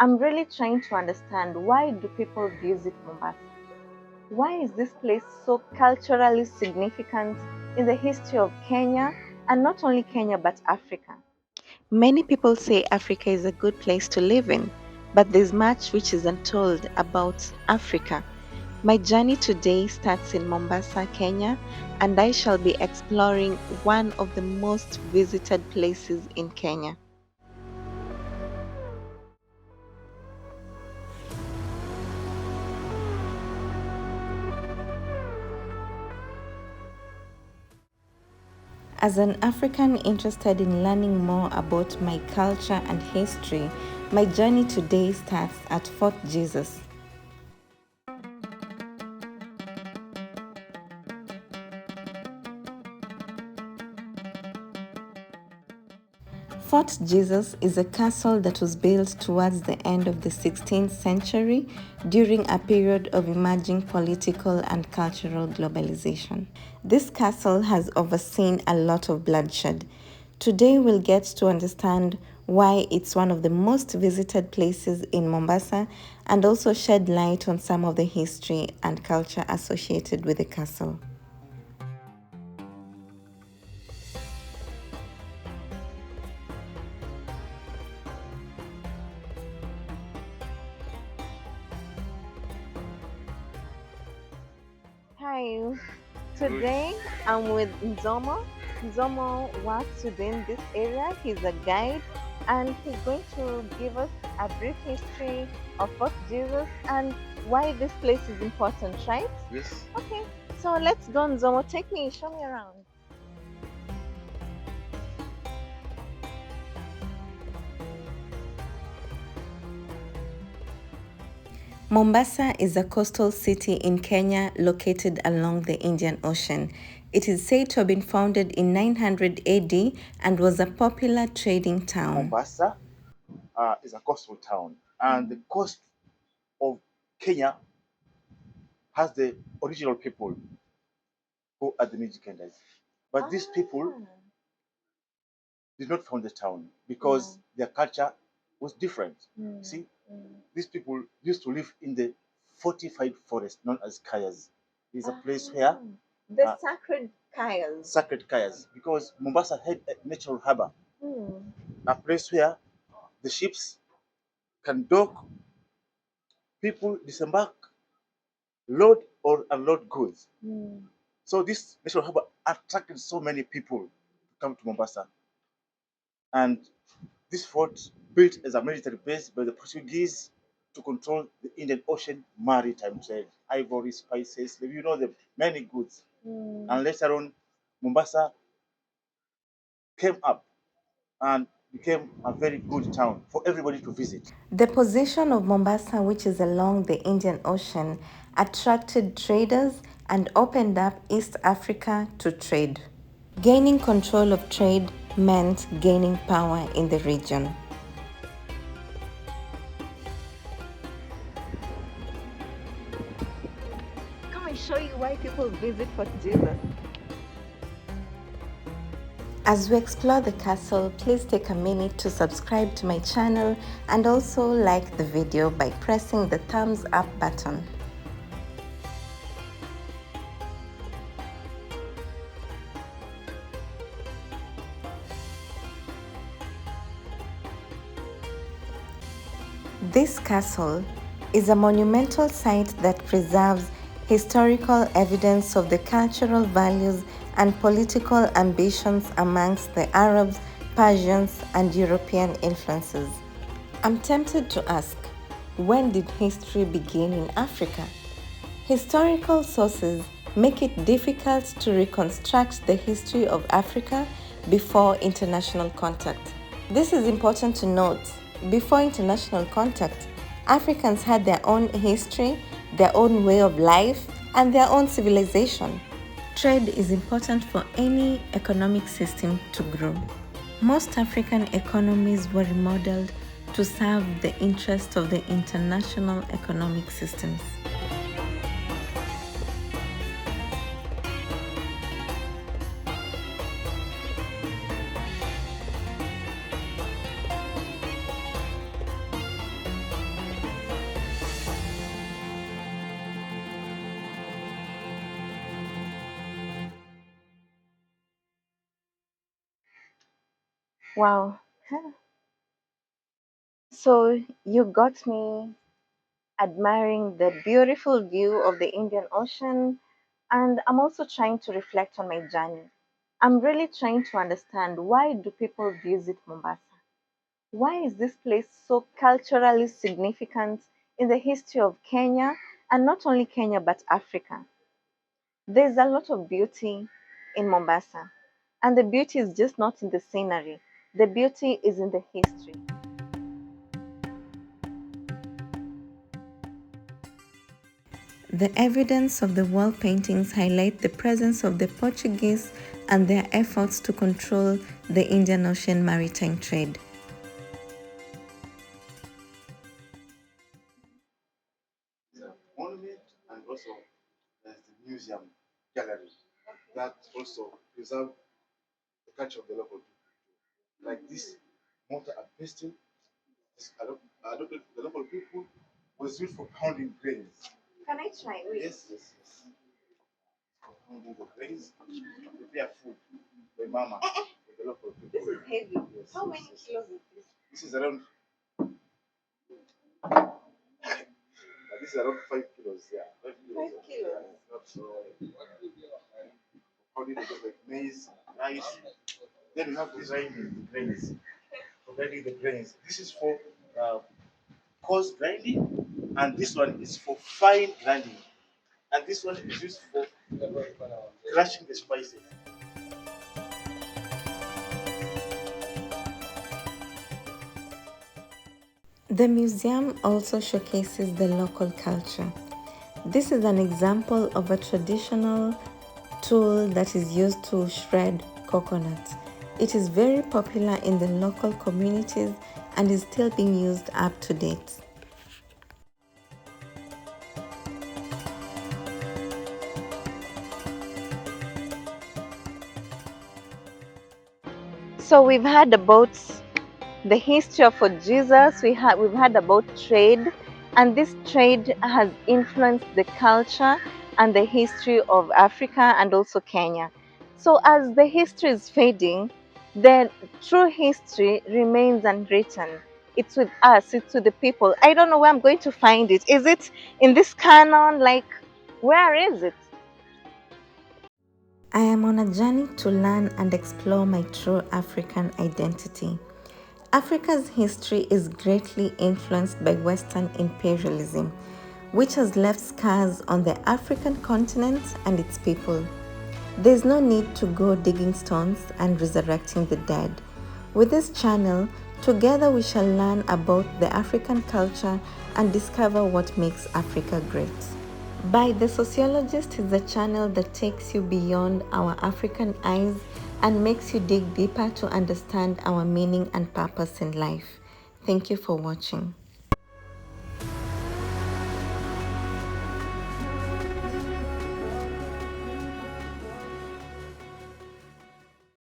I'm really trying to understand, why do people visit Mombasa? Why is this place so culturally significant in the history of Kenya, and not only Kenya but Africa? Many people say Africa is a good place to live in, but there's much which is untold about Africa. My journey today starts in Mombasa, Kenya, and I shall be exploring one of the most visited places in Kenya. As an African interested in learning more about my culture and history, my journey today starts at Fort Jesus. Fort Jesus is a castle that was built towards the end of the 16th century during a period of emerging political and cultural globalization. This castle has overseen a lot of bloodshed. Today we'll get to understand why it's one of the most visited places in Mombasa, and also shed light on some of the history and culture associated with the castle. Hi, today I'm with Nzomo. Nzomo works within this area. He's a guide, and he's going to give us a brief history of Fort Jesus and why this place is important, right? Yes. Okay, so let's go, Nzomo. Take me, show me around. Mombasa is a coastal city in Kenya located along the Indian Ocean. It is said to have been founded in 900 AD and was a popular trading town. Mombasa is a coastal town, and the coast of Kenya has the original people who are the Mijikenders. But these people did not found the town because their culture was different. See, these people used to live in the fortified forest known as Kayas. It's a place where The sacred Kayas. sacred Kayas, because Mombasa had a natural harbor, a place where the ships can dock, people disembark, load or unload goods. So this natural harbor attracted so many people to come to Mombasa. And this fort, built as a military base by the Portuguese to control the Indian Ocean maritime trade, ivory, spices, you know, the many goods. And later on, Mombasa came up and became a very good town for everybody to visit. The position of Mombasa, which is along the Indian Ocean, attracted traders and opened up East Africa to trade. Gaining control of trade meant gaining power in the region. Come and show you why people visit Fort Jesus. As we explore the castle, please take a minute to subscribe to my channel and also like the video by pressing the thumbs up button. This castle is a monumental site that preserves historical evidence of the cultural values and political ambitions amongst the Arabs, Persians, and European influences. I'm tempted to ask, when did history begin in Africa? Historical sources make it difficult to reconstruct the history of Africa before international contact. This is important to note. Before international contact, Africans had their own history, their own way of life, and their own civilization. Trade is important for any economic system to grow. Most African economies were remodeled to serve the interests of the international economic systems. Wow. So you got me admiring the beautiful view of the Indian Ocean, and I'm also trying to reflect on my journey. I'm really trying to understand, why do people visit Mombasa? Why is this place so culturally significant in the history of Kenya, and not only Kenya but Africa? There's a lot of beauty in Mombasa, and the beauty is just not in the scenery. The beauty is in the history. The evidence of the wall paintings highlight the presence of the Portuguese and their efforts to control the Indian Ocean maritime trade. The monument, and also there's the museum gallery that also preserve the culture of the local people. Like this mortar and pestle, the local people was used for pounding grains. Can I try? Wait. Yes. For pounding the grains, prepare food by mama, for the local people. This is heavy. Yes, How many kilos is this? This is around 5 kilos. Yeah, 5 kilos. 5 kilos. Not so. Pounding the like maize, rice. Then we have the grinding the grains. For grinding the grains. This is for coarse grinding, and this one is for fine grinding, and this one is used for crushing the spices. The museum also showcases the local culture. This is an example of a traditional tool that is used to shred coconuts. It is very popular in the local communities and is still being used up to date. So we've heard about the history of Jesus. We've heard about trade, and this trade has influenced the culture and the history of Africa and also Kenya. So as the history is fading, the true history remains unwritten. It's with us, it's with the people. I don't know where I'm going to find it. Is it in this canon? Like, where is it? I am on a journey to learn and explore my true African identity. Africa's history is greatly influenced by Western imperialism, which has left scars on the African continent and its people. There's no need to go digging stones and resurrecting the dead. With this channel, together we shall learn about the African culture and discover what makes Africa great. By The Sociologist is a channel that takes you beyond our African eyes and makes you dig deeper to understand our meaning and purpose in life. Thank you for watching.